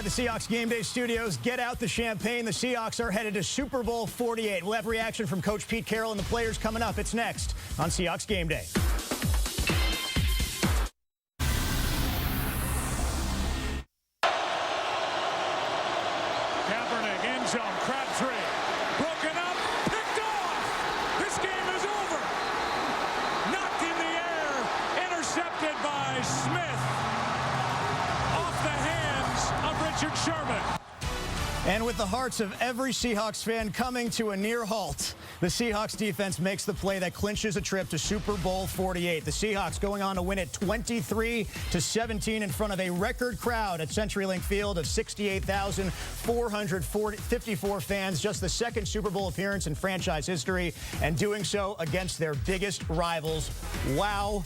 the Seahawks Game Day studios. Get out the champagne. The Seahawks are headed to Super Bowl 48. We'll have reaction from Coach Pete Carroll and the players coming up. It's next on Seahawks Game Day. Kaepernick, end zone, Crabtree, broken up, picked off. This game is over. Knocked in the air, intercepted by Smith. Off the hands of Richard Sherman. And with the hearts of every Seahawks fan coming to a near halt, the Seahawks defense makes the play that clinches a trip to Super Bowl 48. The Seahawks going on to win it 23-17 in front of a record crowd at CenturyLink Field of 68,454 fans. Just the second Super Bowl appearance in franchise history, and doing so against their biggest rivals. Wow.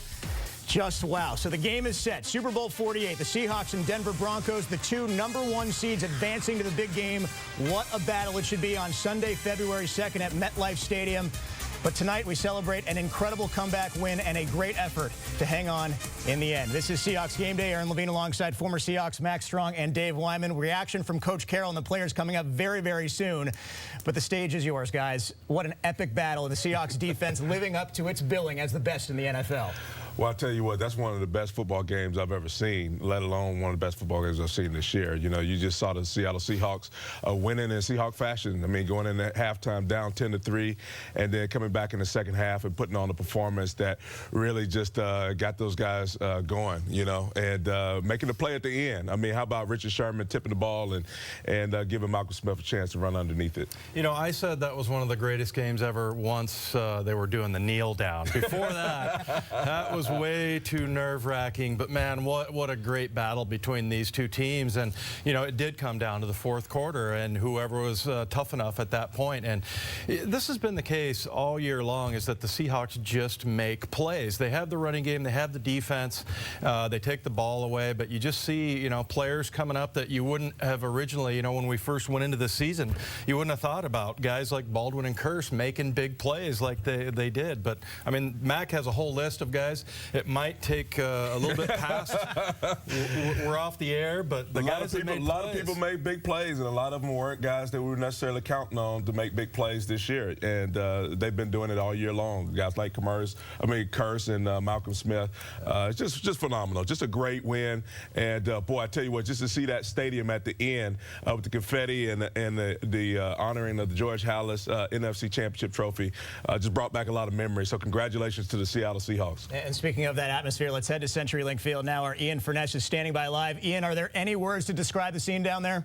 Just wow. So the game is set. Super Bowl 48, the Seahawks and Denver Broncos, the two #1 seeds advancing to the big game. What a battle it should be on Sunday, February 2nd at MetLife Stadium. But tonight we celebrate an incredible comeback win and a great effort to hang on in the end. This is Seahawks Game Day. Aaron Levine alongside former Seahawks Max Strong and Dave Wyman. Reaction from Coach Carroll and the players coming up very, very soon. But the stage is yours, guys. What an epic battle. The Seahawks defense living up to its billing as the best in the NFL. Well, I'll tell you what, that's one of the best football games I've ever seen, let alone one of the best football games I've seen this year. You know, you just saw the Seattle Seahawks winning in Seahawk fashion. I mean, going in at halftime down 10-3, and then coming back in the second half and putting on a performance that really just got those guys going, you know, and making the play at the end. I mean, how about Richard Sherman tipping the ball and giving Malcolm Smith a chance to run underneath it? You know, I said that was one of the greatest games ever once they were doing the kneel down. Before that, that was way too nerve-wracking, but man, what a great battle between these two teams. And you know, it did come down to the fourth quarter, and whoever was tough enough at that point. And this has been the case all year long, is that the Seahawks just make plays. They have the running game, they have the defense, they take the ball away, but you just see, you know, players coming up that you wouldn't have originally, you know, when we first went into the season, you wouldn't have thought about guys like Baldwin and Kearse making big plays like they did. But I mean, Mac has a whole list of guys. It might take a little bit past. We're off the air, but the guys that made plays. A lot of people made big plays, and a lot of them weren't guys that we were necessarily counting on to make big plays this year. And they've been doing it all year long. Guys like Kearse and Malcolm Smith. It's just phenomenal. Just a great win. And boy, I tell you what, just to see that stadium at the end with the confetti and the honoring of the George Halas NFC Championship trophy just brought back a lot of memories. So congratulations to the Seattle Seahawks. And speaking of that atmosphere, let's head to CenturyLink Field now. Our Ian Furness is standing by live. Ian, are there any words to describe the scene down there?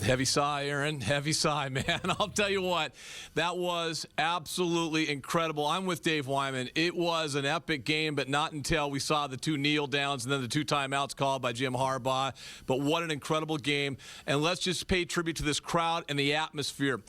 Heavy sigh, Aaron. Heavy sigh, man. I'll tell you what, that was absolutely incredible. I'm with Dave Wyman. It was an epic game, but not until we saw the two kneel downs and then the two timeouts called by Jim Harbaugh. But what an incredible game. And let's just pay tribute to this crowd and the atmosphere.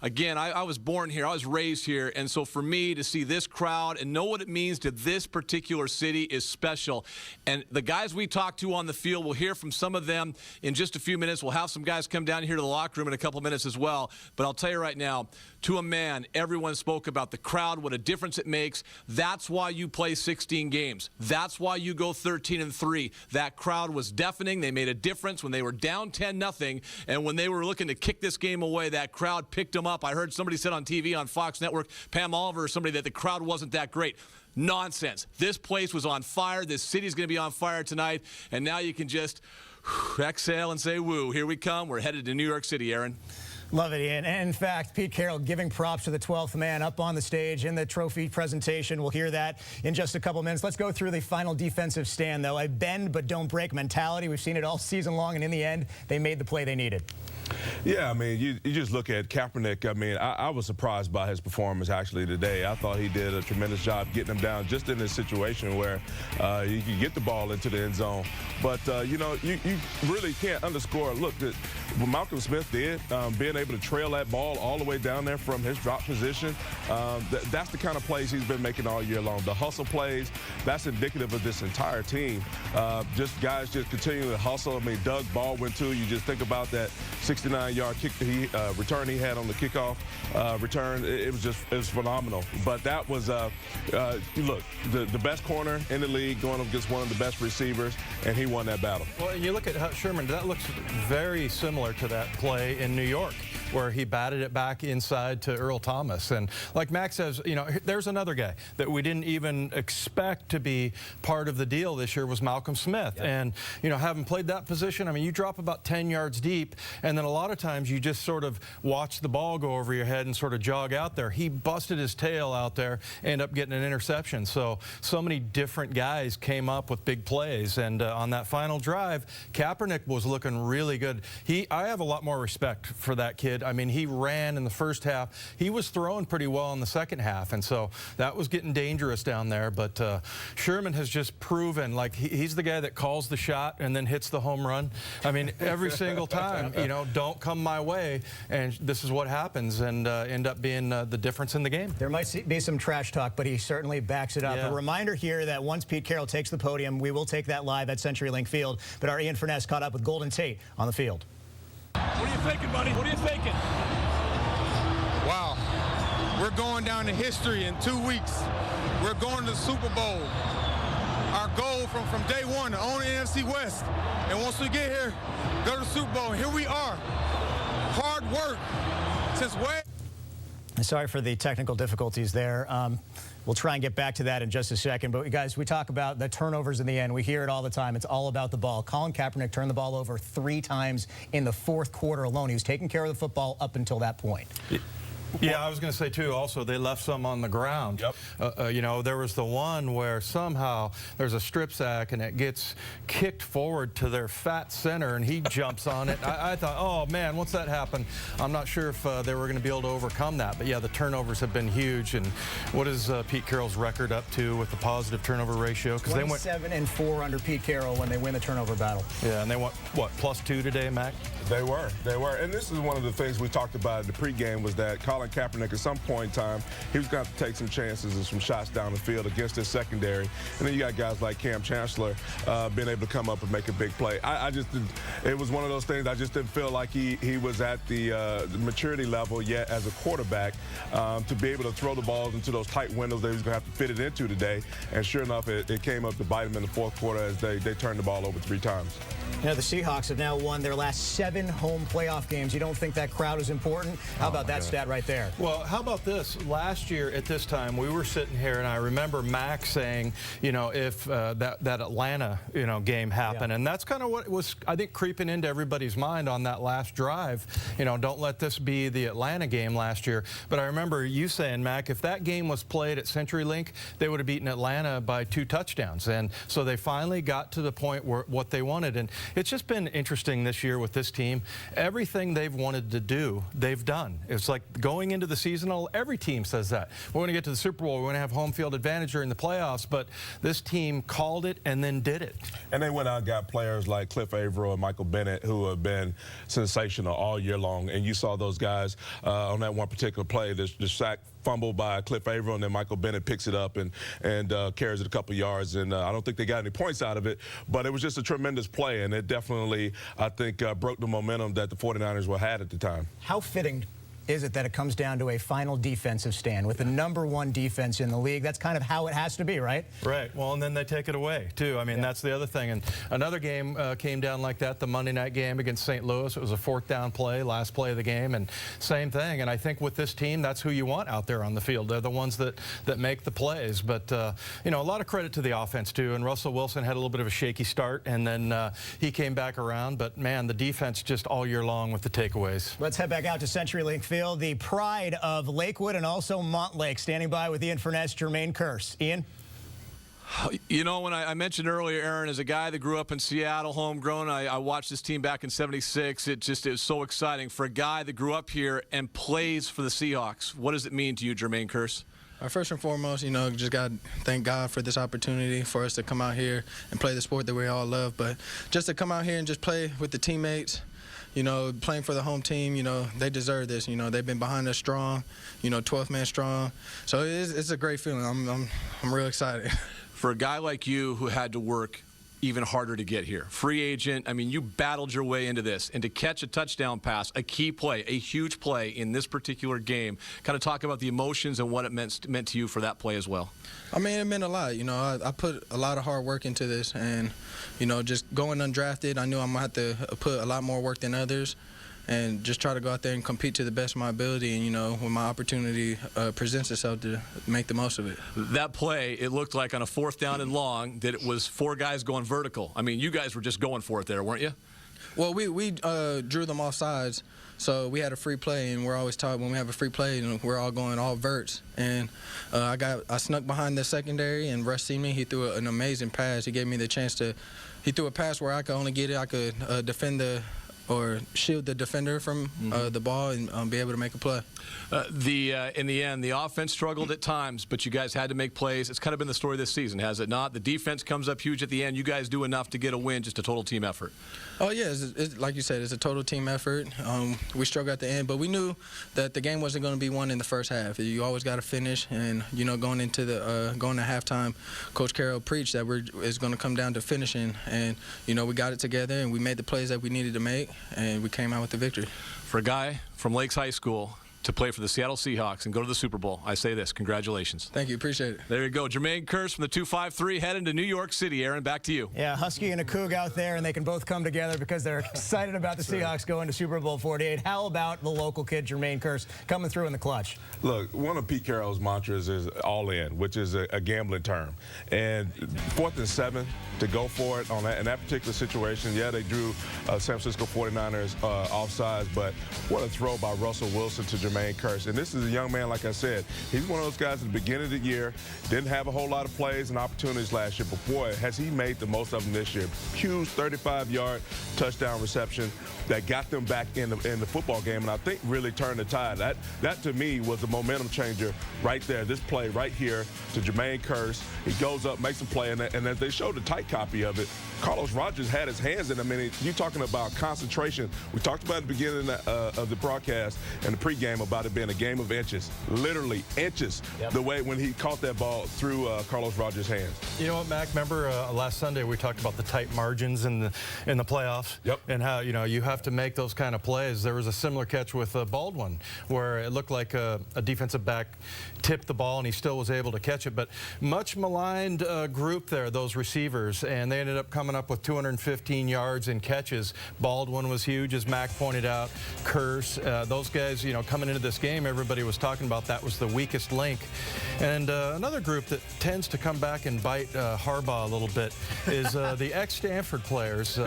Again, I was born here. I was raised here. And so for me to see this crowd and know what it means to this particular city is special. And the guys we talked to on the field, we'll hear from some of them in just a few minutes. We'll have some guys come down here to the locker room in a couple minutes as well. But I'll tell you right now, to a man, everyone spoke about the crowd, what a difference it makes. That's why you play 16 games. That's why you go 13-3. That crowd was deafening. They made a difference when they were down 10-0. And when they were looking to kick this game away, that crowd picked them up. I heard somebody said on TV on Fox Network, Pam Oliver or somebody, that the crowd wasn't that great. Nonsense. This place was on fire. This city's going to be on fire tonight. And now you can just exhale and say, woo, here we come. We're headed to New York City, Aaron. Love it, Ian. And in fact, Pete Carroll giving props to the 12th man up on the stage in the trophy presentation. We'll hear that in just a couple minutes. Let's go through the final defensive stand, though. A bend but don't break mentality. We've seen it all season long, and in the end, they made the play they needed. Yeah, I mean, you just look at Kaepernick. I mean, I was surprised by his performance actually today. I thought he did a tremendous job getting him down just in this situation where you can get the ball into the end zone. But, you know, you really can't underscore. Look, what Malcolm Smith did, being able to trail that ball all the way down there from his drop position, that's the kind of plays he's been making all year long. The hustle plays, that's indicative of this entire team. Just guys just continuing to hustle. I mean, Doug Baldwin, too, you just think about that 69-yard kick return he had on the kickoff return. It was phenomenal. But that was, look, the best corner in the league going up against one of the best receivers, and he won that battle. Well, and you look at how Sherman, that looks very similar to that play in New York, where he batted it back inside to Earl Thomas. And like Max says, you know, there's another guy that we didn't even expect to be part of the deal this year was Malcolm Smith. Yep. And, you know, having played that position, I mean, you drop about 10 yards deep, and then a lot of times you just sort of watch the ball go over your head and sort of jog out there. He busted his tail out there, ended up getting an interception. So many different guys came up with big plays. And on that final drive, Kaepernick was looking really good. I have a lot more respect for that kid. I mean, he ran in the first half. He was throwing pretty well in the second half, and so that was getting dangerous down there. But Sherman has just proven, like, he's the guy that calls the shot and then hits the home run. I mean, every single time, you know, don't come my way, and this is what happens, and end up being the difference in the game. There might be some trash talk, but he certainly backs it up. Yeah. A reminder here that once Pete Carroll takes the podium, we will take that live at CenturyLink Field. But our Ian Furness caught up with Golden Tate on the field. What are you thinking, buddy? What are you thinking? Wow. We're going down to history in 2 weeks. We're going to the Super Bowl. Our goal from day one to own the NFC West. And once we get here, go to the Super Bowl. Here we are. Hard work since way. Sorry for the technical difficulties there. We'll try and get back to that in just a second. But, guys, we talk about the turnovers in the end. We hear it all the time. It's all about the ball. Colin Kaepernick turned the ball over 3 times in the fourth quarter alone. He was taking care of the football up until that point. Yeah, I was going to say, too, also, they left some on the ground. Yep. You know, there was the one where somehow there's a strip sack, and it gets kicked forward to their fat center, and he jumps on it. I thought, oh, man, once that happened, I'm not sure if they were going to be able to overcome that. But, yeah, the turnovers have been huge. And what is Pete Carroll's record up to with the positive turnover ratio? 27-4 under Pete Carroll when they win the turnover battle. Yeah, and they went, what, +2 today, Mac? They were. And this is one of the things we talked about in the pregame was that Colin Kaepernick, at some point in time, he was going to have to take some chances and some shots down the field against his secondary. And then you got guys like Cam Chancellor being able to come up and make a big play. I just didn't, it was one of those things I just didn't feel like he was at the maturity level yet as a quarterback to be able to throw the balls into those tight windows that he was going to have to fit it into today. And sure enough, it came up to bite him in the fourth quarter as they turned the ball over 3 times. You know, the Seahawks have now won their last 7 home playoff games. You don't think that crowd is important? How about that stat right there? Well, how about this? Last year at this time, we were sitting here, and I remember Max saying, you know, if that Atlanta, you know, game happened. Yeah. And that's kind of what was, I think, creeping into everybody's mind on that last drive. You know, don't let this be the Atlanta game last year. But I remember you saying, Mac, if that game was played at CenturyLink, they would have beaten Atlanta by 2 touchdowns. And so they finally got to the point where what they wanted. And it's just been interesting this year with this team. Everything they've wanted to do, they've done. It's like going into the season, every team says that. We're going to get to the Super Bowl. We're going to have home field advantage during the playoffs. But this team called it and then did it. And they went out and got players like Cliff Averill and Michael Bennett who have been sensational all year long. And you saw those guys on that one particular play, the sack fumble by Cliff Averill, and then Michael Bennett picks it up and carries it a couple yards. And I don't think they got any points out of it, but it was just a tremendous play, and it definitely, I think, broke the momentum that the 49ers had at the time. How fitting is it that it comes down to a final defensive stand with the #1 defense in the league? That's kind of how it has to be, right? Right. Well, and then they take it away, too. I mean, that's the other thing. And another game came down like that, the Monday night game against St. Louis. It was a 4th down play, last play of the game, and same thing. And I think with this team, that's who you want out there on the field. They're the ones that make the plays. But, you know, a lot of credit to the offense, too. And Russell Wilson had a little bit of a shaky start, and then he came back around. But, man, the defense just all year long with the takeaways. Let's head back out to CenturyLink Field. The pride of Lakewood and also Montlake, standing by with Ian Furness, Jermaine Kearse. Ian? You know, when I mentioned earlier, Aaron, as a guy that grew up in Seattle, homegrown, I watched this team back in '76. It was so exciting for a guy that grew up here and plays for the Seahawks. What does it mean to you, Jermaine Kearse? First and foremost, just got to thank God for this opportunity for us to come out here and play the sport that we all love. But just to come out here and just play with the teammates, playing for the home team, they deserve this. They've been behind us strong, 12th man strong. So it's a great feeling. I'm real excited. For a guy like you who had to work even harder to get here, free agent, I mean, you battled your way into this, and to catch a touchdown pass, a key play, a huge play in this particular game, kind of talk about the emotions and what it meant to you for that play as well. I mean, it meant a lot. I put a lot of hard work into this, and, just going undrafted, I knew I'm going to have to put a lot more work than others and just try to go out there and compete to the best of my ability, and, when my opportunity presents itself, to make the most of it. That play, it looked like on a 4th down and long that it was 4 guys going vertical. I mean, you guys were just going for it there, weren't you? Well, we drew them off sides, so we had a free play, and we're always taught when we have a free play, we're all going all verts. And I snuck behind the secondary, and Russ seen me. He threw an amazing pass. He gave me the chance he threw a pass where I could only get it. I could defend or shield the defender from the ball and be able to make a play. In the end, the offense struggled at times, but you guys had to make plays. It's kind of been the story this season, has it not? The defense comes up huge at the end. You guys do enough to get a win, just a total team effort. Oh, yeah. It's like you said, it's a total team effort. We struggled at the end, but we knew that the game wasn't going to be won in the first half. You always got to finish, and, going into going to halftime, Coach Carroll preached that it's going to come down to finishing, and, we got it together, and we made the plays that we needed to make, and we came out with the victory. For a guy from Lakes High School to play for the Seattle Seahawks and go to the Super Bowl, I say this, congratulations. Thank you, appreciate it. There you go. Jermaine Kearse from the 253 heading to New York City. Aaron, back to you. Yeah, Husky and a Coug out there, and they can both come together because they're excited about the Seahawks going to Super Bowl 48. How about the local kid, Jermaine Kearse, coming through in the clutch? Look, one of Pete Carroll's mantras is all in, which is a gambling term. And 4th and 7 to go for it in that particular situation. Yeah, they drew San Francisco 49ers offsides, but what a throw by Russell Wilson to Jermaine Kearse. And this is a young man, like I said, he's one of those guys at the beginning of the year, didn't have a whole lot of plays and opportunities last year, but boy, has he made the most of them this year. Huge 35-yard touchdown reception that got them back in the football game, and I think really turned the tide. That to me was the momentum changer right there. This play right here to Jermaine Kearse. He goes up, makes a play, and as they showed the tight copy of it, Carlos Rogers had his hands in it. I mean, you're talking about concentration. We talked about at the beginning of the broadcast and the pregame about it being a game of inches, literally inches, the way when he caught that ball through Carlos Rogers' hands. You know what, Mac? Remember last Sunday we talked about the tight margins in the playoffs, and how you have to make those kind of plays. There was a similar catch with Baldwin where it looked like a defensive back tipped the ball and he still was able to catch it. But much maligned group there, those receivers, and they ended up coming up with 215 yards in catches. Baldwin was huge, as Mac pointed out. Kearse, those guys, coming into this game, everybody was talking about that was the weakest link. And another group that tends to come back and bite Harbaugh a little bit is the ex-Stanford players.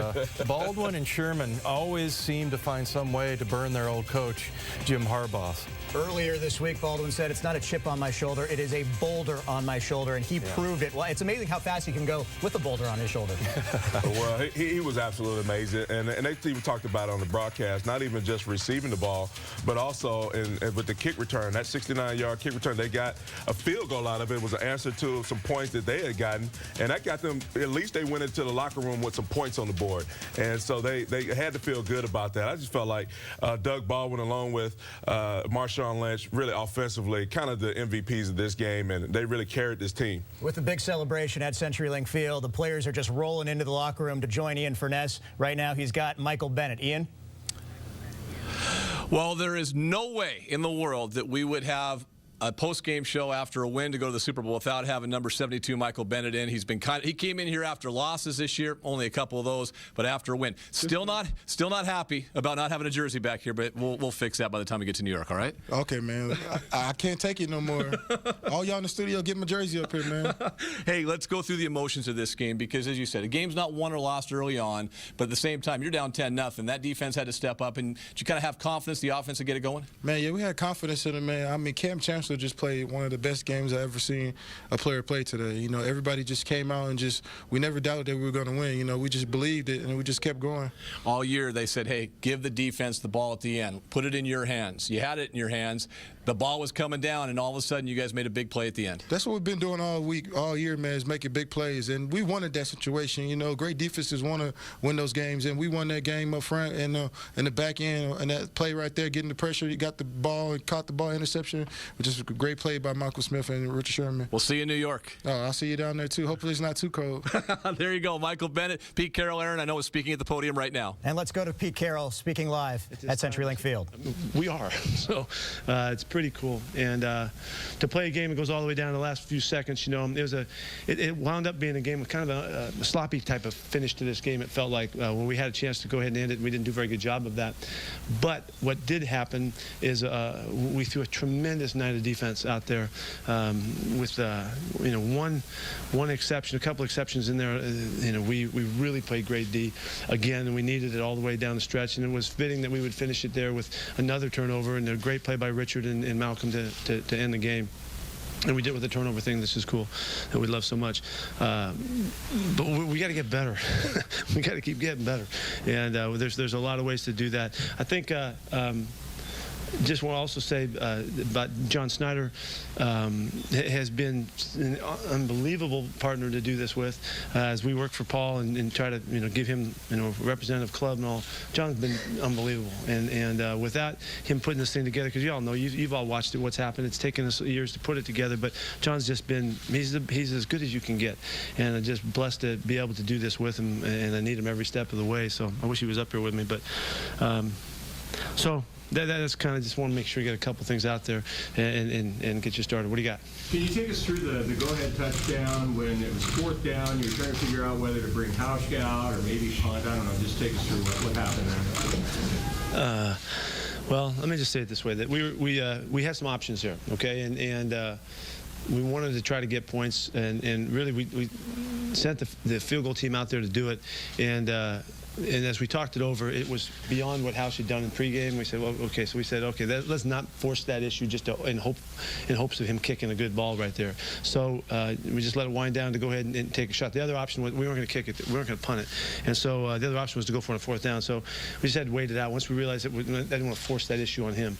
Baldwin and Sherman always seem to find some way to burn their old coach, Jim Harbaugh. Earlier this week, Baldwin said, it's not a chip on my shoulder, it is a boulder on my shoulder, and he proved it. Well, it's amazing how fast he can go with a boulder on his shoulder. Well, he was absolutely amazing, and they even talked about it on the broadcast, not even just receiving the ball, but also with the kick return, that 69-yard kick return, they got a field goal out of it. It was an answer to some points that they had gotten, and that got them, at least they went into the locker room with some points on the board, and so they had to feel good about that. I just felt like Doug Baldwin, along with Marshawn Lynch, really offensively, kind of the MVPs of this game, and they really carried this team. With the big celebration at CenturyLink Field, the players are just rolling into the locker room to join Ian Furness. Right now, he's got Michael Bennett. Ian? Well, there is no way in the world that we would have a post-game show after a win to go to the Super Bowl without having number 72 Michael Bennett in. He's been he came in here after losses this year, only a couple of those, but after a win. Still not happy about not having a jersey back here, but we'll fix that by the time we get to New York, all right? Okay, man. I can't take it no more. All y'all in the studio, get my jersey up here, man. Hey, let's go through the emotions of this game because, as you said, the game's not won or lost early on, but at the same time, you're down 10-0. That defense had to step up, and did you kind of have confidence the offense to get it going? Man, yeah, we had confidence in it, man. I mean, Cam Chancellor just played one of the best games I ever seen a player play today. Everybody just came out and we never doubted that we were going to win. We just believed it, and we just kept going. All year they said, hey, give the defense the ball at the end. Put it in your hands. You had it in your hands. The ball was coming down, and all of a sudden you guys made a big play at the end. That's what we've been doing all week, all year, man, is making big plays. And we wanted that situation. You know, great defenses want to win those games, and we won that game up front and in the back end. And that play right there, getting the pressure, you got the ball and caught the ball, interception, which is a great play by Michael Smith and Richard Sherman. We'll see you in New York. Oh, I'll see you down there, too. Hopefully it's not too cold. There you go. Michael Bennett, Pete Carroll, Aaron, I know is speaking at the podium right now. And let's go to Pete Carroll speaking live at CenturyLink Field. We are. So it's pretty cool. And to play a game that goes all the way down to the last few seconds, you know, it wound up being a game with kind of a sloppy type of finish to this game. It felt like when we had a chance to go ahead and end it, we didn't do a very good job of that. But what did happen is we threw a tremendous night of defense out there with, you know, one exception, a couple exceptions in there. You know, we really played great D again, and we needed it all the way down the stretch. And it was fitting that we would finish it there with another turnover and a great play by Richard and Malcolm to end the game. And we did with the turnover thing. This is cool that we love so much. But we got to get better. We got to keep getting better. And there's a lot of ways to do that. I think just want to also say about John Snyder has been an unbelievable partner to do this with as we work for Paul and try to give him representative club and all. John's been unbelievable, and without him putting this thing together, because you all know, you've all watched it, what's happened. It's taken us years to put it together, but John's just been he's as good as you can get, and I'm just blessed to be able to do this with him, and I need him every step of the way. So I wish he was up here with me, but so. That's kind of just want to make sure you get a couple things out there and get you started. What do you got? Can you take us through the go-ahead touchdown when it was 4th down? You were trying to figure out whether to bring Hauschka out or maybe punt. I don't know. Just take us through what happened there. Well, let me just say it this way: that we had some options here, okay, and we wanted to try to get points, and really we sent the field goal team out there to do it, and as we talked it over, it was beyond what House had done in pregame. We said, well, okay, so we said, okay, let's not force that issue just in hopes of him kicking a good ball right there. So we just let it wind down to go ahead and take a shot. The other option was we weren't going to kick it, we weren't going to punt it, and so the other option was to go for a 4th down. So we just had to wait it out. Once we realized that we didn't want to force that issue on him,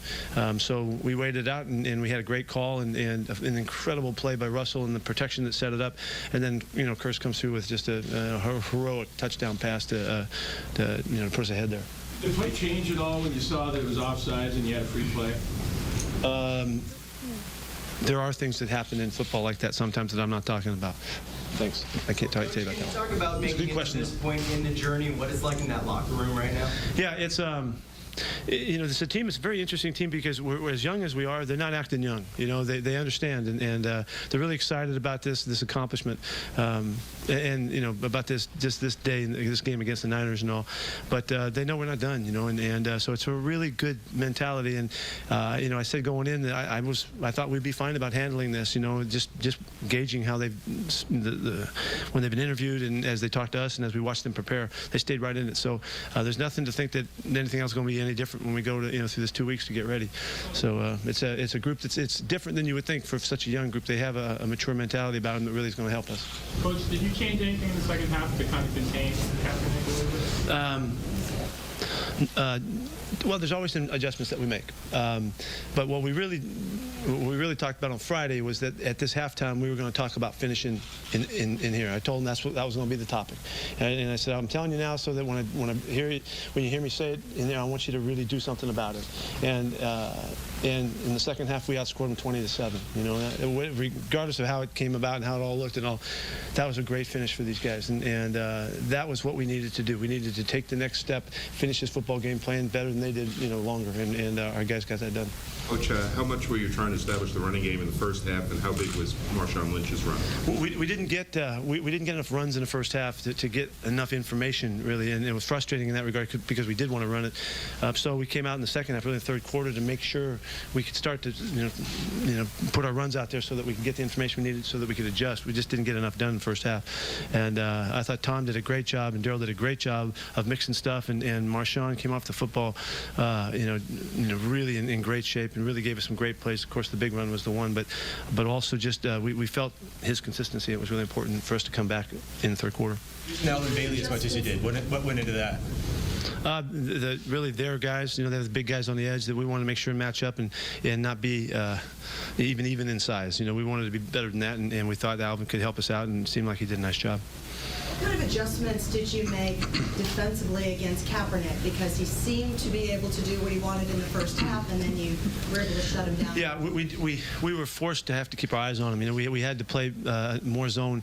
so we waited it out, and we had a great call and an incredible play by Russell and the protection that set it up, and then Curse comes through with just a heroic touchdown pass to put us ahead there. Did the play change at all when you saw that it was offsides and you had a free play? There are things that happen in football like that sometimes that I'm not talking about. Thanks. I can't tell you about that. Can you talk about making it to this point in the journey, what it's like in that locker room right now? Yeah, it's it's a team. It's a very interesting team because we're as young as we are. They're not acting young. They understand and they're really excited about this accomplishment and about this day, this game against the Niners and all. But they know we're not done. And so it's a really good mentality. And I said going in that I thought we'd be fine about handling this. Just gauging how they've when they've been interviewed and as they talk to us and as we watch them prepare, they stayed right in it. So there's nothing to think that anything else is going to be any different when we go to through this 2 weeks to get ready. So it's a group it's different than you would think for such a young group. They have a mature mentality about them that really is going to help us. Coach, did you change anything in the second half to kind of contain well, there's always some adjustments that we make, but what we really talked about on Friday was that at this halftime we were going to talk about finishing in here. I told them that was going to be the topic, and I said, I'm telling you now so that when you hear me say it in there, I want you to really do something about it. And in the second half we outscored them 20-7. Regardless of how it came about and how it all looked and all, that was a great finish for these guys, and that was what we needed to do. We needed to take the next step, finish this football game playing better than they did, longer, and our guys got that done. Coach, how much were you trying to establish the running game in the first half, and how big was Marshawn Lynch's run? We didn't get enough runs in the first half to get enough information, really, and it was frustrating in that regard because we did want to run it. So we came out in the second half, really the third quarter, to make sure we could start to put our runs out there so that we could get the information we needed so that we could adjust. We just didn't get enough done in the first half, and I thought Tom did a great job and Daryl did a great job of mixing stuff, and Marshawn came off the football, really in great shape and really gave us some great plays. Of course, the big run was the one, but also just we felt his consistency. It was really important for us to come back in the third quarter. Now Bailey as much as you did. What went into that? Really their guys, you know, they're the big guys on the edge that we want to make sure and match up and not be even in size. You know, we wanted to be better than that, and we thought Alvin could help us out, and it seemed like he did a nice job. What kind of adjustments did you make defensively against Kaepernick? Because he seemed to be able to do what he wanted in the first half, and then you were able to shut him down. Yeah, we were forced to have to keep our eyes on him. You know, we had to play more zone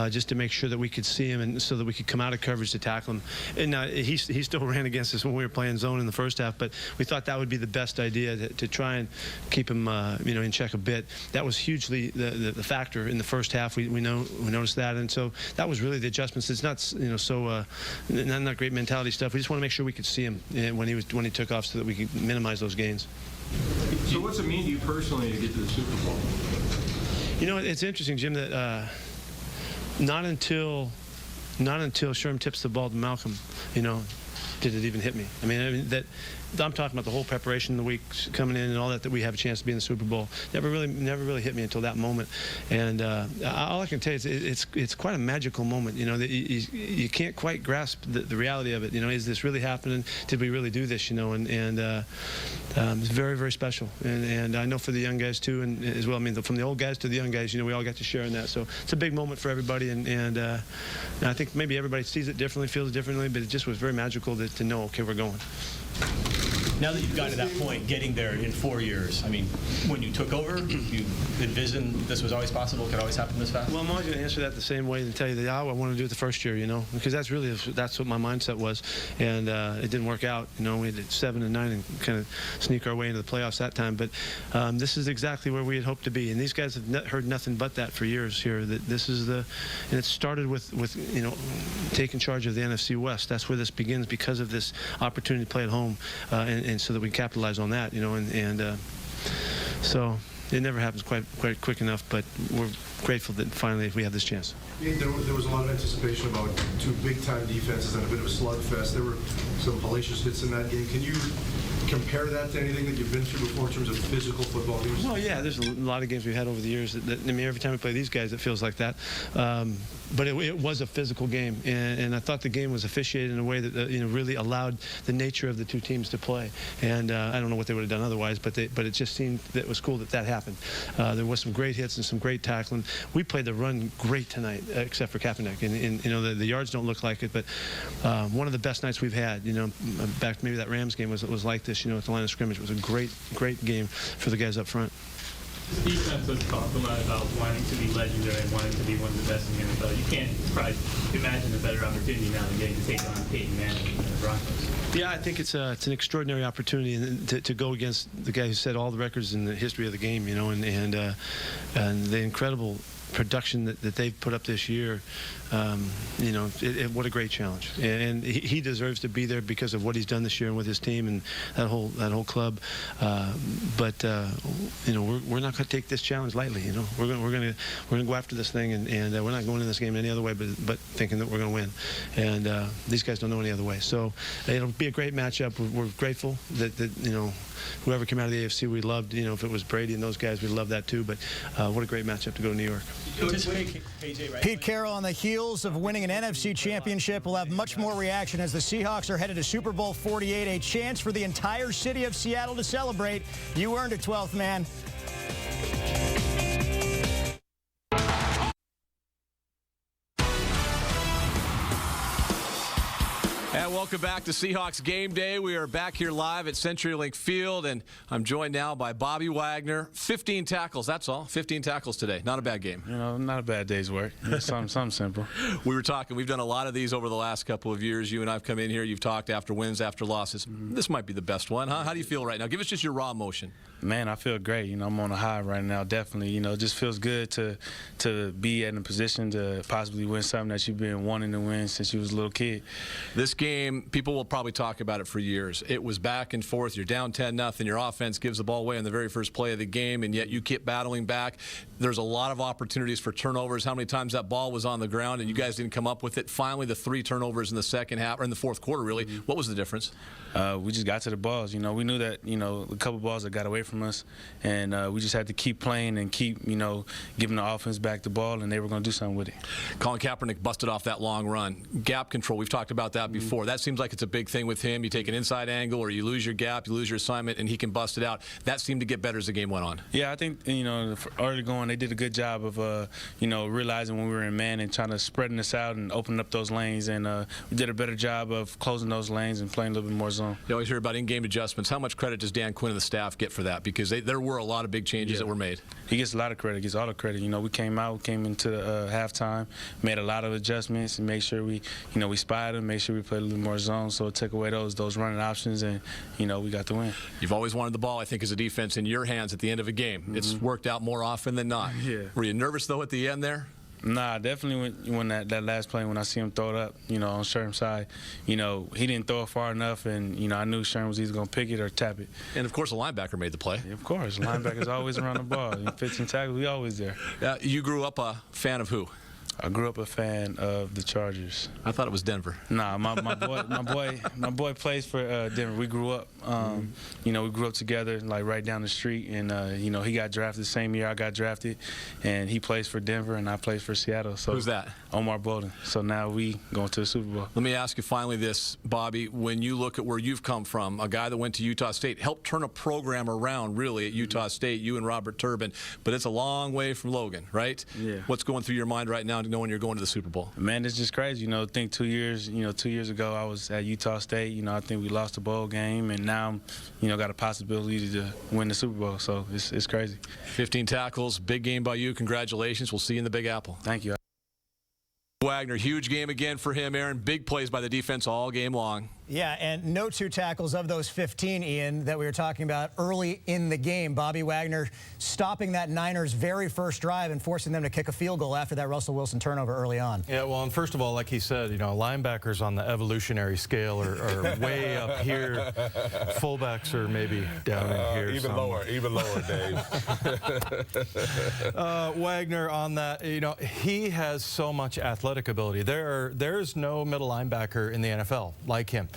just to make sure that we could see him, and so that we could come out of coverage to tackle him. And he still ran against us when we were playing zone in the first half, but we thought that would be the best idea to try and keep him you know, in check a bit. That was hugely the factor in the first half. We noticed that, and so that was really the adjustments. It's not, you know, so not great mentality stuff. We just want to make sure we could see him when he took off, so that we could minimize those gains. So what's it mean to you personally to get to the Super Bowl? You know, it's interesting, Jim, that not until Sherm tips the ball to Malcolm, you know, did it even hit me. I mean that. I'm talking about the whole preparation, the weeks coming in, and all that we have a chance to be in the Super Bowl. Never really hit me until that moment. And all I can tell you is it's quite a magical moment. You know, that you can't quite grasp the reality of it. You know, is this really happening? Did we really do this? You know, and it's very, very special. And I know for the young guys too, and as well. I mean, from the old guys to the young guys, you know, we all got to share in that. So it's a big moment for everybody. And I think maybe everybody sees it differently, feels it differently, but it just was very magical to know, okay, we're going. Now that you've gotten to that point, getting there in 4 years, I mean, when you took over, you envisioned this was always possible, could always happen this fast? Well, I'm always going to answer that the same way and tell you that I want to do it the first year, you know, because that's what my mindset was, and it didn't work out. You know, we did 7 and 9 and kind of sneak our way into the playoffs that time. But this is exactly where we had hoped to be, and these guys have heard nothing but that for years here. That this is and it started with you know, taking charge of the NFC West. That's where this begins, because of this opportunity to play at home, and so that we can capitalize on that, you know, and so it never happens quite quick enough, but we're grateful that finally we have this chance. There was a lot of anticipation about two big-time defenses and a bit of a slugfest. There were some hellacious hits in that game. Can you compare that to anything that you've been through before in terms of physical football games? Well, yeah, there's a lot of games we've had over the years. I mean, every time we play these guys, it feels like that. But it was a physical game, and I thought the game was officiated in a way that you know, really allowed the nature of the two teams to play. And I don't know what they would have done otherwise, but it just seemed that it was cool that happened. There was some great hits and some great tackling. We played the run great tonight, except for Kaepernick. And you know, the yards don't look like it, but one of the best nights we've had. You know, back maybe that Rams game was like this. You know, at the line of scrimmage, it was a great game for the guys up front. This defense has talked a lot about wanting to be legendary and wanting to be one of the best in the NFL. You can't probably imagine a better opportunity now than getting to take on Peyton Manning and the Broncos. Yeah, I think it's an extraordinary opportunity to go against the guy who set all the records in the history of the game, you know, and the incredible production that they've put up this year. You know, what a great challenge, and he deserves to be there because of what he's done this year and with his team and that whole club. But you know, we're not going to take this challenge lightly. You know, we're going to go after this thing, and we're not going in this game any other way but thinking that we're going to win. And these guys don't know any other way. So it'll be a great matchup. We're grateful that you know, whoever came out of the AFC, we loved. You know, if it was Brady and those guys, we'd love that too. But what a great matchup to go to New York. Pete Carroll on the heels of winning an NFC Championship will have much more reaction as the Seahawks are headed to Super Bowl 48, a chance for the entire city of Seattle to celebrate. You earned it, 12th man. And welcome back to Seahawks Game Day. We are back here live at CenturyLink Field, and I'm joined now by Bobby Wagner. 15 tackles, that's all. 15 tackles today. Not a bad game. You know, not a bad day's work. Something simple. We were talking, we've done a lot of these over the last couple of years. You and I have come in here, you've talked after wins, after losses. This might be the best one, huh? How do you feel right now? Give us just your raw emotion. Man, I feel great. You know, I'm on a high right now, definitely. You know, it just feels good to be in a position to possibly win something that you've been wanting to win since you was a little kid. This game, people will probably talk about it for years. It was back and forth. You're down 10-0. Your offense gives the ball away on the very first play of the game, and yet you keep battling back. There's a lot of opportunities for turnovers. How many times that ball was on the ground and you guys didn't come up with it? Finally, the 3 turnovers in the second half, or in the fourth quarter, really. What was the difference? We just got to the balls. You know, we knew that, you know, a couple balls that got away from us, and we just had to keep playing and keep, you know, giving the offense back the ball, and they were going to do something with it. Colin Kaepernick busted off that long run. Gap control, we've talked about that before. That That seems like it's a big thing with him. You take an inside angle or you lose your gap, you lose your assignment, and he can bust it out. That seemed to get better as the game went on. Yeah, I think, early going, they did a good job of, realizing when we were in man and trying to spreading us out and opening up those lanes. And we did a better job of closing those lanes and playing a little bit more zone. You always hear about in-game adjustments. How much credit does Dan Quinn and the staff get for that? Because there were a lot of big changes that were made. He gets a lot of credit. He gets all the credit. We came into halftime, made a lot of adjustments, and made sure we spied them, made sure we played a little more zone, so it took away those running options, and we got the win. You've always wanted the ball, I think, as a defense in your hands at the end of a game. It's worked out more often than not. Yeah. Were you nervous though at the end there? Nah, definitely when that last play, when I see him throw it up, on Sherman's side, he didn't throw it far enough, and, I knew Sherman was either going to pick it or tap it. And, of course, the linebacker made the play. Yeah, of course. Linebackers always around the ball. 15 tackles, we always there. You grew up a fan of who? I grew up a fan of the Chargers. I thought it was Denver. Nah, my boy plays for Denver. We grew up, we grew up together, like right down the street, and he got drafted the same year I got drafted, and he plays for Denver, and I play for Seattle. So who's that? Omar Bolden. So now we going to the Super Bowl. Let me ask you finally this, Bobby. When you look at where you've come from, a guy that went to Utah State, helped turn a program around really at Utah State, you and Robert Turbin, but it's a long way from Logan, right? Yeah. What's going through your mind right now knowing you're going to the Super Bowl? Man, it's just crazy. Think 2 years, 2 years ago I was at Utah State. I think we lost the bowl game, and now I'm, got a possibility to win the Super Bowl. So it's crazy. 15 tackles, big game by you. Congratulations. We'll see you in the Big Apple. Thank you. Wagner, huge game again for him, Aaron. Big plays by the defense all game long. Yeah, and no 2 tackles of those 15, Ian, that we were talking about early in the game. Bobby Wagner stopping that Niners' very first drive and forcing them to kick a field goal after that Russell Wilson turnover early on. Yeah, well, and first of all, like he said, linebackers on the evolutionary scale are way up here. Fullbacks are maybe down in here. Even lower, Dave. Wagner on that, he has so much athletic ability. There's no middle linebacker in the NFL like him.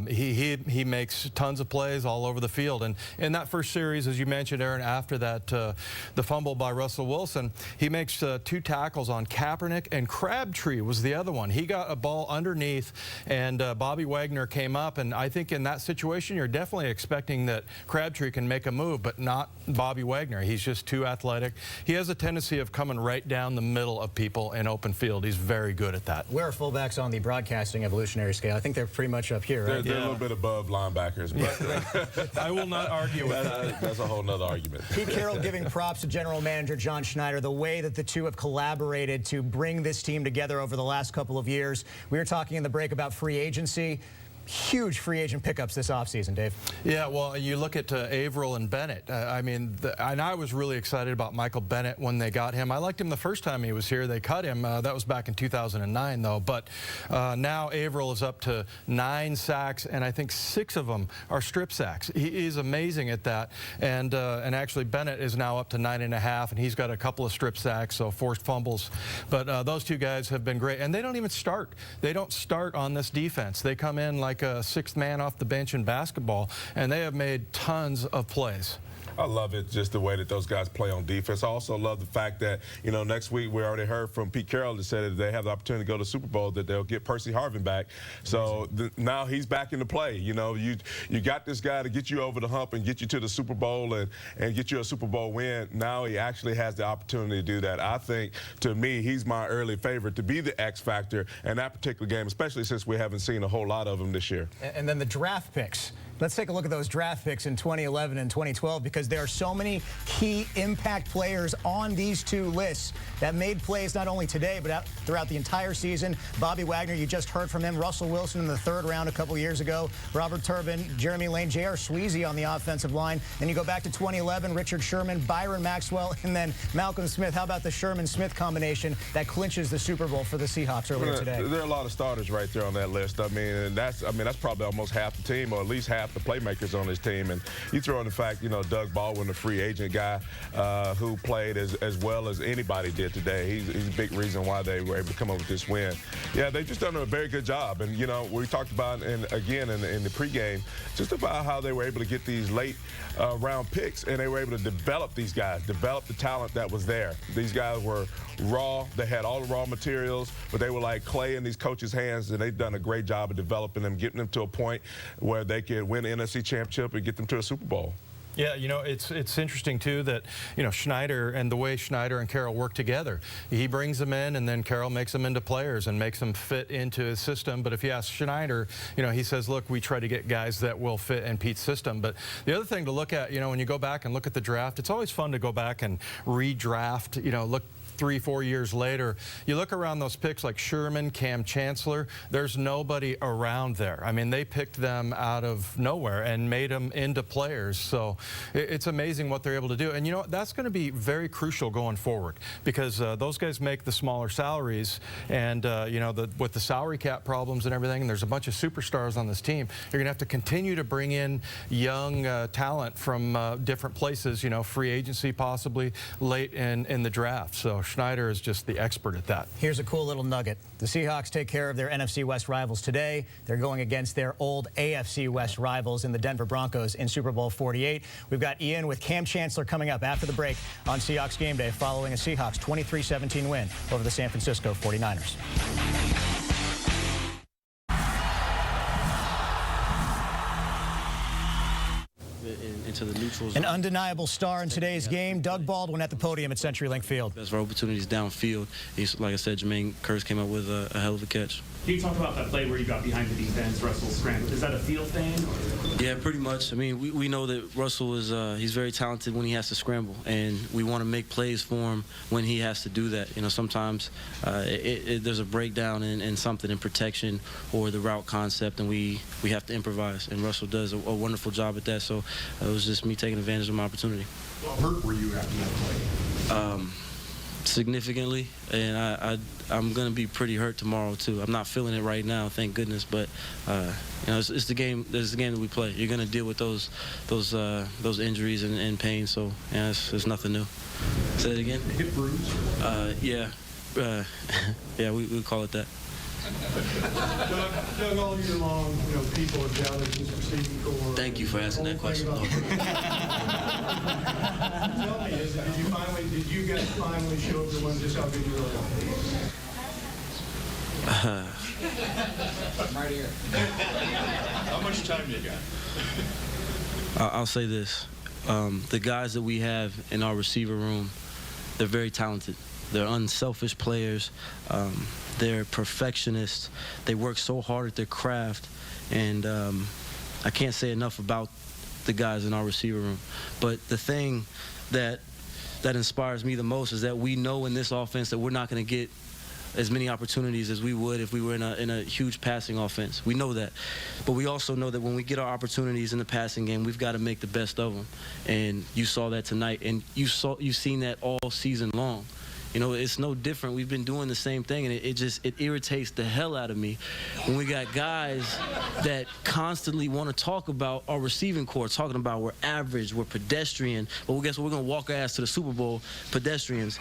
He makes tons of plays all over the field. And in that first series, as you mentioned, Aaron, after that, the fumble by Russell Wilson, he makes 2 tackles on Kaepernick, and Crabtree was the other one. He got a ball underneath, and Bobby Wagner came up. And I think in that situation, you're definitely expecting that Crabtree can make a move, but not Bobby Wagner. He's just too athletic. He has a tendency of coming right down the middle of people in open field. He's very good at that. Where are fullbacks on the broadcasting evolutionary scale? I think they're pretty much up here, right? They're a little bit above linebackers, but I will not argue with that. That's a whole nother argument. Pete Carroll giving props to general manager John Schneider, the way that the two have collaborated to bring this team together over the last couple of years. We were talking in the break about free agency. Huge free agent pickups this offseason, Dave. Yeah, well, you look at Averill and Bennett. And I was really excited about Michael Bennett when they got him. I liked him the first time he was here. They cut him. That was back in 2009, though. But now Averill is up to 9 sacks, and I think 6 of them are strip sacks. He is amazing at that. And actually, Bennett is now up to 9.5, and he's got a couple of strip sacks, so forced fumbles. But those 2 guys have been great. And they don't even start. They don't start on this defense. They come in like a 6th man off the bench in basketball, and they have made tons of plays. I love it, just the way that those guys play on defense. I also love the fact that, next week we already heard from Pete Carroll that said that they have the opportunity to go to the Super Bowl, that they'll get Percy Harvin back. So now he's back into play. You got this guy to get you over the hump and get you to the Super Bowl and get you a Super Bowl win. Now he actually has the opportunity to do that. I think, to me, he's my early favorite to be the X factor in that particular game, especially since we haven't seen a whole lot of them this year. And then the draft picks. Let's take a look at those draft picks in 2011 and 2012, because there are so many key impact players on these 2 lists that made plays not only today but throughout the entire season. Bobby Wagner, you just heard from him. Russell Wilson in the 3rd round a couple years ago. Robert Turbin, Jeremy Lane, J.R. Sweezy on the offensive line. Then you go back to 2011, Richard Sherman, Byron Maxwell, and then Malcolm Smith. How about the Sherman-Smith combination that clinches the Super Bowl for the Seahawks earlier today? There are a lot of starters right there on that list. That's probably almost half the team, or at least half half the playmakers on his team. And you throw in the fact, you know, Doug Baldwin, the free agent guy who played as well as anybody did today. He's a big reason why they were able to come up with this win. Yeah, they've just done a very good job. And, you know, we talked about, again in the pregame, just about how they were able to get these late round picks, and they were able to develop these guys, develop the talent that was there. These guys were raw. They had all the raw materials, but they were like clay in these coaches' hands, and they've done a great job of developing them, getting them to a point where they could win the NFC Championship and get them to a Super Bowl. Yeah, you know, it's interesting, too, that, you know, Schneider and the way Schneider and Carroll work together. He brings them in, and then Carroll makes them into players and makes them fit into his system. But if you ask Schneider, you know, he says, look, we try to get guys that will fit in Pete's system. But the other thing to look at, you know, when you go back and look at the draft, it's always fun to go back and redraft, you know, look 3-4 years later. You look around those picks like Sherman, Cam Chancellor, there's nobody around there. I mean, they picked them out of nowhere and made them into players. So it's amazing what they're able to do. And, you know, that's going to be very crucial going forward, because those guys make the smaller salaries. And, you know, with the salary cap problems and everything, and there's a bunch of superstars on this team, you're going to have to continue to bring in young talent from different places, you know, free agency possibly late in the draft. So Schneider is just the expert at that. Here's a cool little nugget. The Seahawks take care of their NFC West rivals today. They're going against their old AFC West rivals in the Denver Broncos in Super Bowl 48. We've got Ian with Cam Chancellor coming up after the break on Seahawks Game Day, following a Seahawks 23-17 win over the San Francisco 49ers. Into the neutral zone. An undeniable star in today's game, Doug Baldwin at the podium at CenturyLink Field. Best for opportunities downfield. Like I said, Jermaine Kearse came up with a hell of a catch. Can you talk about that play where you got behind the defense, Russell scrambled? Is that a feel thing? Or? Yeah, pretty much. I mean, we know that Russell is he's very talented when he has to scramble, and we want to make plays for him when he has to do that. You know, sometimes there's a breakdown in something in protection or the route concept, and we have to improvise. And Russell does a wonderful job at that. So it was just me taking advantage of my opportunity. How hurt were you after that play? Significantly, and I'm going to be pretty hurt tomorrow too. I'm not feeling it right now, thank goodness, but you know, it's the game. It's the game that we play. You're going to deal with those injuries and pain. So yeah, it's nothing new. Say that again. Hip bruise. Yeah, yeah, we call it that. Doug, all year long, you know, people have doubted this receiving core. Thank you for asking that question. Tell me, did you guys finally show everyone just how good you are? Right here. How much time do you got? I'll say this: the guys that we have in our receiver room, they're very talented. They're unselfish players. They're perfectionists. They work so hard at their craft, and I can't say enough about the guys in our receiver room. But the thing that inspires me the most is that we know in this offense that we're not going to get as many opportunities as we would if we were in a huge passing offense. We know that. But we also know that when we get our opportunities in the passing game, we've got to make the best of them. And you saw that tonight, and you've seen that all season long. You know, it's no different. We've been doing the same thing, and it irritates the hell out of me when we got guys that constantly want to talk about our receiving corps, talking about we're average, we're pedestrian. Well, guess what? We're going to walk our ass to the Super Bowl, pedestrians.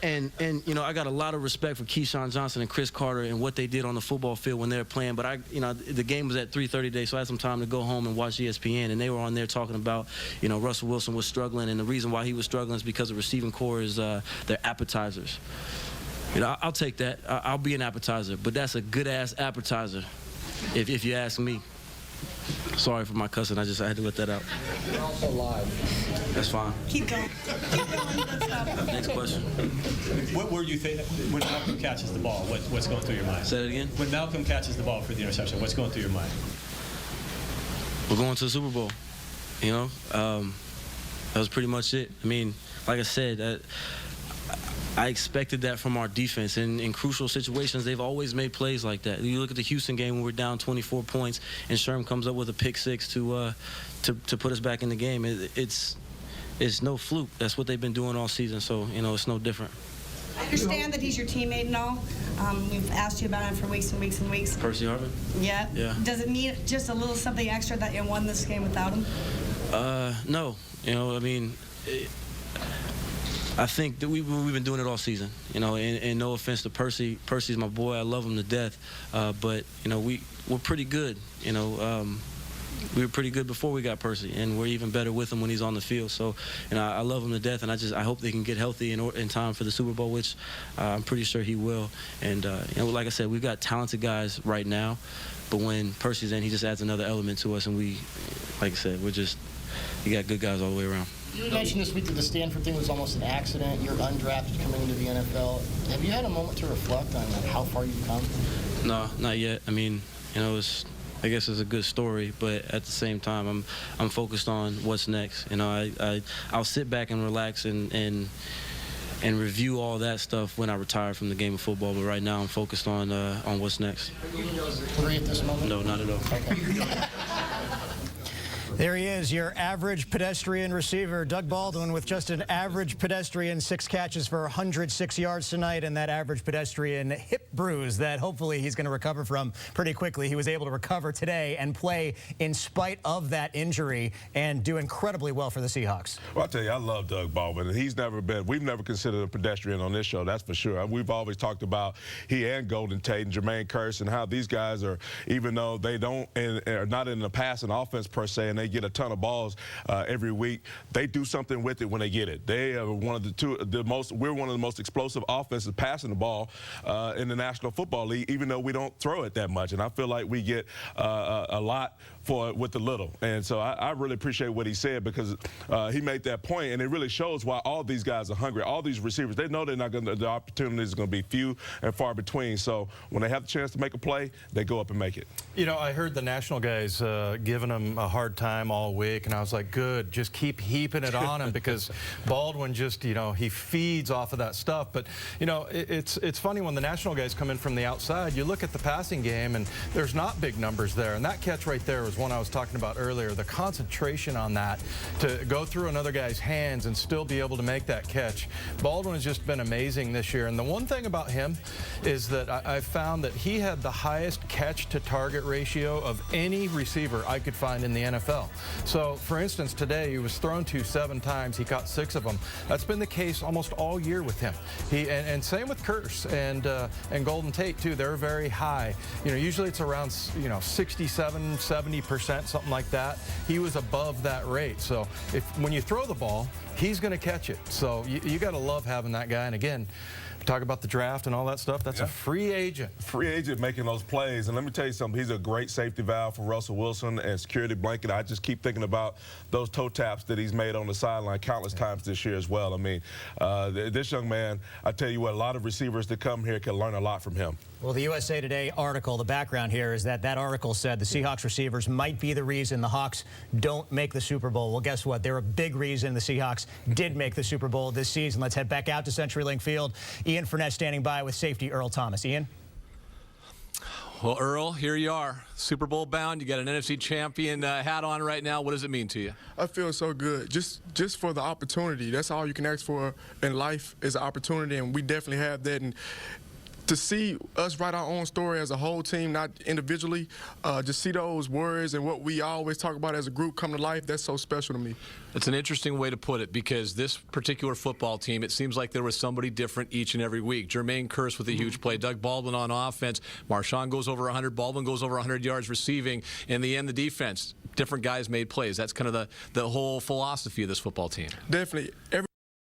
And you know, I got a lot of respect for Keyshawn Johnson and Chris Carter and what they did on the football field when they were playing. But you know, the game was at 3:30 today, so I had some time to go home and watch ESPN, and they were on there talking about, you know, Russell Wilson was struggling, and the reason why he was struggling is because the receiving corps is their appetizers. You know, I'll take that. I'll be an appetizer, but that's a good-ass appetizer, if you ask me. Sorry for my cussing. I had to let that out. You're also live. That's fine. Keep going. Keep going. Next question. What were you thinking when Malcolm catches the ball? What's going through your mind? Say it again. When Malcolm catches the ball for the interception, what's going through your mind? We're going to the Super Bowl. You know, that was pretty much it. I mean, like I said, I expected that from our defense. And in crucial situations, they've always made plays like that. You look at the Houston game when we're down 24 points, and Sherm comes up with a pick six to put us back in the game. It's no fluke. That's what they've been doing all season. So, you know, it's no different. I understand that he's your teammate and all. We've asked you about him for weeks and weeks and weeks. Percy Harvin? Yeah. Yeah. Does it mean just a little something extra that you won this game without him? No. You know, I mean, I think that we've been doing it all season. You know, and no offense to Percy. Percy's my boy. I love him to death. But you know, we're pretty good. You know. We were pretty good before we got Percy, and we're even better with him when he's on the field. So, you know, I love him to death, and I hope they can get healthy in time for the Super Bowl, which I'm pretty sure he will. And you know, like I said, we've got talented guys right now, but when Percy's in, he just adds another element to us, and we, like I said, you got good guys all the way around. You mentioned this week that the Stanford thing was almost an accident. You're undrafted coming into the NFL. Have you had a moment to reflect on how far you've come? No, not yet. I mean, you know, I guess it's a good story, but at the same time, I'm focused on what's next. You know, I'll sit back and relax and review all that stuff when I retire from the game of football. But right now, I'm focused on what's next. Worry at this moment? No, not at all. Okay. There he is, your average pedestrian receiver, Doug Baldwin, with just an average pedestrian 6 catches for 106 yards tonight, and that average pedestrian hip bruise that hopefully he's going to recover from pretty quickly. He was able to recover today and play in spite of that injury and do incredibly well for the Seahawks. Well, I'll tell you, I love Doug Baldwin, and we've never considered a pedestrian on this show, that's for sure. We've always talked about he and Golden Tate and Jermaine Kearse and how these guys are, even though they don't and are not in the passing offense per se, and they get a ton of balls every week, they do something with it when they get it. They are one of we're one of the most explosive offenses passing the ball in the National Football League, even though we don't throw it that much. And I feel like we get a lot with the little. And so I really appreciate what he said, because he made that point, and it really shows why all these guys are hungry. All these receivers, they know the opportunities are going to be few and far between. So when they have the chance to make a play, they go up and make it. You know, I heard the national guys giving him a hard time all week, and I was like, good, just keep heaping it on him, because Baldwin just, you know, he feeds off of that stuff. But, you know, it's funny when the national guys come in from the outside, you look at the passing game, and there's not big numbers there. And that catch right there was one I was talking about earlier, the concentration on that, to go through another guy's hands and still be able to make that catch. Baldwin has just been amazing this year. And the one thing about him is that I've found that he had the highest catch-to-target ratio of any receiver I could find in the NFL. So, for instance, today he was thrown to 7 times. He caught 6 of them. That's been the case almost all year with him. And same with Kearse and Golden Tate too. They're very high. You know, usually it's around 67, 70%, something like that. He was above that rate. So when you throw the ball, he's going to catch it. So you got to love having that guy. And again, talk about the draft and all that stuff. That's a free agent. Free agent making those plays. And let me tell you something. He's a great safety valve for Russell Wilson and security blanket. I just keep thinking about those toe taps that he's made on the sideline countless times this year as well. I mean, this young man, I tell you what, a lot of receivers that come here can learn a lot from him. Well, the USA Today article, the background here is that article said the Seahawks receivers might be the reason the Hawks don't make the Super Bowl. Well, guess what? They're a big reason the Seahawks did make the Super Bowl this season. Let's head back out to CenturyLink Field. Ian Fournette standing by with safety Earl Thomas. Ian? Well, Earl, here you are, Super Bowl bound. You got an NFC champion hat on right now. What does it mean to you? I feel so good. Just for the opportunity. That's all you can ask for in life is an opportunity, and we definitely have that. And to see us write our own story as a whole team, not individually, just see those words and what we always talk about as a group come to life, that's so special to me. It's an interesting way to put it, because this particular football team, it seems like there was somebody different each and every week. Jermaine Kearse with a huge play, Doug Baldwin on offense, Marshawn goes over 100, Baldwin goes over 100 yards receiving. In the end, the defense, different guys made plays. That's kind of the whole philosophy of this football team. Definitely.